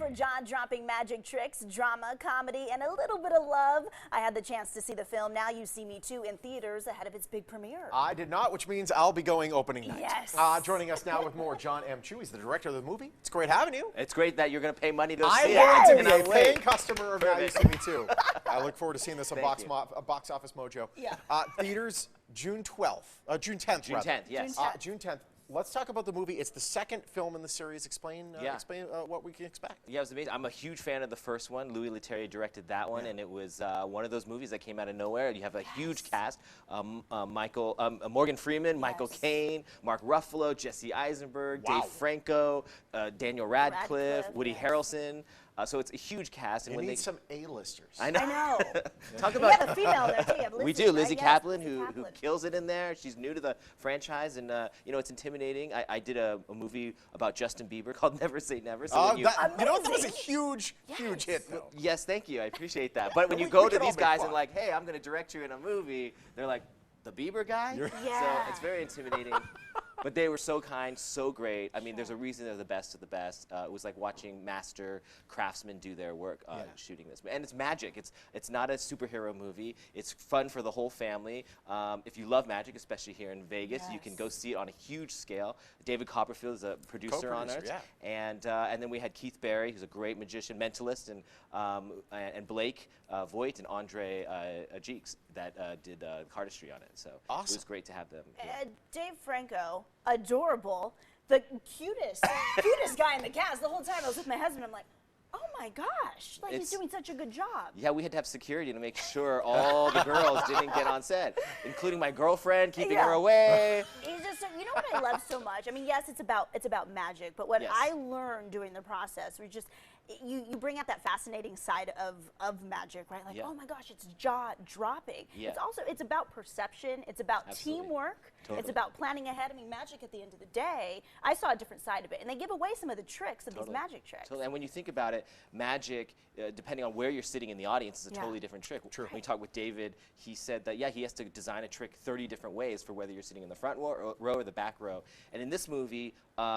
for jaw-dropping magic tricks, drama, comedy, and a little bit of love. I had the chance to see the film Now You See Me 2 in theaters ahead of its big premiere. I did not, which means I'll be going opening night. Yes. Joining us now with more, Jon M. He's the director of the movie. It's great having you. It's great that you're going to pay money to I'm see going it. to be a paying customer of Now You See Me Too. I look forward to seeing this on Box Office Mojo. Yeah. Theaters June 12th, June 10th. June 10th, yes. June 10th. Let's talk about the movie. It's the second film in the series. Explain what we can expect. Yeah, it was amazing. I'm a huge fan of the first one. Louis Leterrier directed that one, and it was one of those movies that came out of nowhere. You have a huge cast: Morgan Freeman, Michael Caine, Mark Ruffalo, Jesse Eisenberg, Dave Franco, Daniel Radcliffe, Woody Harrelson. So it's a huge cast. And you need some A-listers. I know. I know. Talk about a female there too. You have Lizzie, we do. Lizzie right? Kaplan, who kills it in there. She's new to the franchise, and you know, it's intimidating. I did a movie about Justin Bieber called Never Say Never. So you know, that was a huge hit film. Yes, thank you. I appreciate that. But when you go to these guys and like, hey, I'm going to direct you in a movie, they're like, the Bieber guy? So it's very intimidating. But they were so kind, so great. I mean, there's a reason they're the best of the best. It was like watching master craftsmen do their work shooting this. And it's magic. It's not a superhero movie. It's fun for the whole family. If you love magic, especially here in Vegas, you can go see it on a huge scale. David Copperfield is a producer on it. And then we had Keith Barry, who's a great magician, mentalist, and Blake Voigt and Andre Jeeks that did cardistry on it. So it was great to have them. Dave Franco, adorable, the cutest guy in the cast. The whole time I was with my husband, I'm like, oh my gosh, like he's doing such a good job. Yeah, we had to have security to make sure all the girls didn't get on set, including my girlfriend, keeping her away. He's just, you know what I love so much? I mean, yes, it's about magic, but what I learned during the process was just, you bring out that fascinating side of magic, right? Like, oh my gosh, it's jaw-dropping. It's about perception. It's about teamwork. It's about planning ahead. I mean, magic at the end of the day, I saw a different side of it. And they give away some of the tricks of these magic tricks. And when you think about it, magic, depending on where you're sitting in the audience, is a totally different trick. When we talked with David, he said that, he has to design a trick 30 different ways for whether you're sitting in the front row or the back row. And in this movie,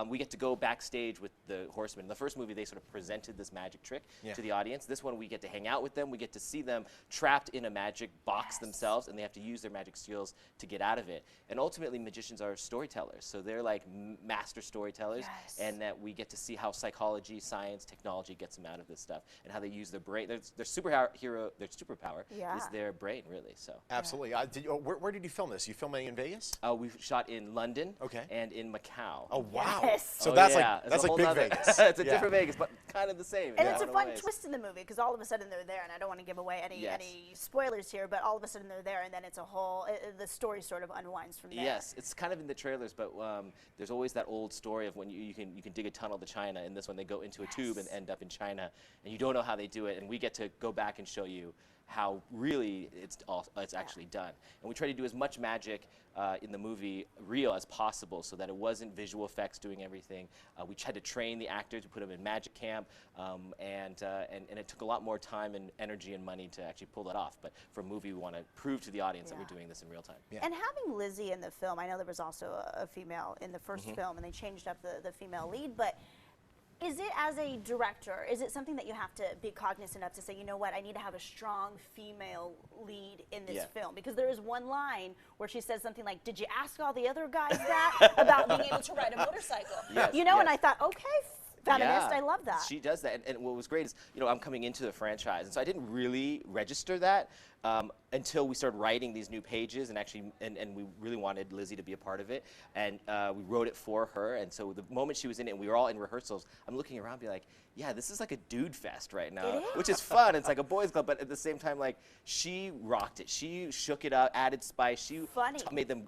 we get to go backstage with the horsemen. In the first movie, they sort of presented this magic trick to the audience. This one, we get to hang out with them. We get to see them trapped in a magic box themselves, and they have to use their magic skills to get out of it. And ultimately, magicians are storytellers. So they're like master storytellers, and that we get to see how psychology, science, technology gets them out of this stuff, and how they use their brain. Their superpower is their brain, really. So absolutely. Where did you film this? You filming in Vegas? We shot in London and in Macau. Oh wow! So that's like big Vegas. It's a different Vegas, but kind of the same. And it's a fun twist in the movie because all of a sudden they're there, and I don't want to give away any spoilers here, but all of a sudden they're there, and then it's a whole the story sort of unwinds from there. Yes, it's kind of in the trailers, but there's always that old story of when you can dig a tunnel to China, and this one they go into a tube and end up in China, and you don't know how they do it, and we get to go back and show you how really it's actually done. And we try to do as much magic in the movie real as possible, so that it wasn't visual effects doing everything. We tried to train the actors, we put them in magic camp, and it took a lot more time and energy and money to actually pull that off. But for a movie, we want to prove to the audience that we're doing this in real time. And having Lizzie in the film, I know there was also a female in the first film, and they changed up the female lead, but is it, as a director, is it something that you have to be cognizant of to say, you know what, I need to have a strong female lead in this film? Because there is one line where she says something like, did you ask all the other guys that about being able to ride a motorcycle? You know, and I thought, okay, feminist, I love that. She does that, and what was great is, you know, I'm coming into the franchise, and so I didn't really register that until we started writing these new pages, and actually, and we really wanted Lizzie to be a part of it, and we wrote it for her, and so the moment she was in it, and we were all in rehearsals, I'm looking around, being like, yeah, this is like a dude fest right now, which is fun. It's like a boys club, but at the same time, like, she rocked it. She shook it up, added spice. She made them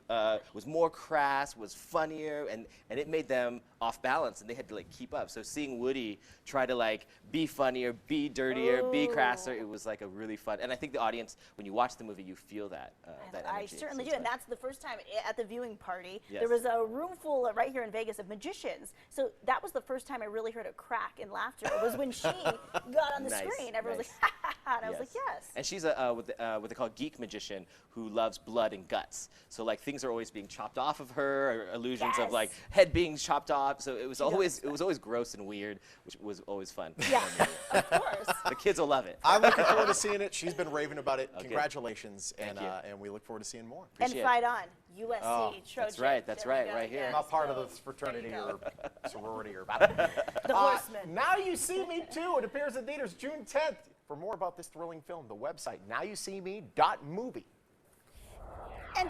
was more crass, was funnier, and it made them off balance, and they had to like keep up. So seeing Woody try to like be funnier, be dirtier, be crasser, it was like a really fun. And I think the audience, when you watch the movie, you feel that that energy. I certainly do, and that's the first time at the viewing party. There was a room full right here in Vegas of magicians. So that was the first time I really heard a crack in laughter. It was when she got on the screen. Everyone was like, ha ha ha, and I was like, yes. And she's what they call geek magician who loves blood and guts. So like things are always being chopped off of her, or illusions of like head being chopped off. pop. So it was always gross and weird, which was always fun. Yeah, of course. The kids will love it. I'm looking forward to seeing it. She's been raving about it. Okay. Congratulations, Thank you. and we look forward to seeing more. And fight on, USC, Trojan. That's right. That's right. Right here. I'm not part of this fraternity or sorority or the Horsemen. Now You See Me Too. It appears in theaters June 10th. For more about this thrilling film, the website NowYouSeeMe.movie.